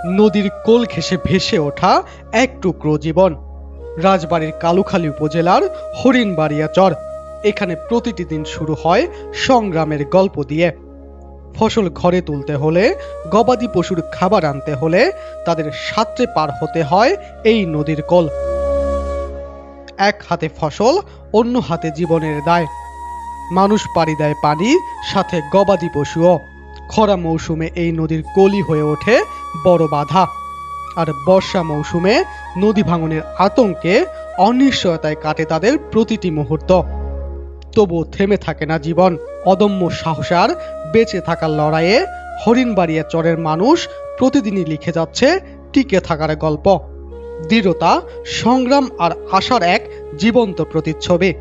নদীর কোল ঘেঁষে ভেসে ওঠা এক টুকরো জীবন। রাজবাড়ীর কালুখালী উপজেলার হরিণবাড়িয়া চর। এখানে প্রতিটি দিন শুরু হয় সংগ্রামের গল্প দিয়ে। ফসল ঘরে তুলতে হলে, গবাদি পশুর খাবার আনতে হলে তাদের সাঁতরে পার হতে হয় এই নদীর কোল। এক হাতে ফসল, অন্য হাতে জীবনের দায়। মানুষ পাড়ি দেয় পানি, সাথে গবাদি পশুও। খরা মৌসুমে এই নদীর কলি হয়ে ওঠে বড় বাধা। আর বর্ষা মৌসুমে নদী ভাঙনের আতঙ্কে, অনিশ্চয়তায় কাটে তাদের প্রতিটি মুহূর্ত। তবুও থেমে থাকে না জীবন। অদম্য সাহস আর বেঁচে থাকার লড়াইয়ে হরিণবাড়িয়া চরের মানুষ প্রতিদিনই লিখে যাচ্ছে টিকে থাকার গল্প। দৃঢ়তা, সংগ্রাম আর আশার এক জীবন্ত প্রতিচ্ছবি।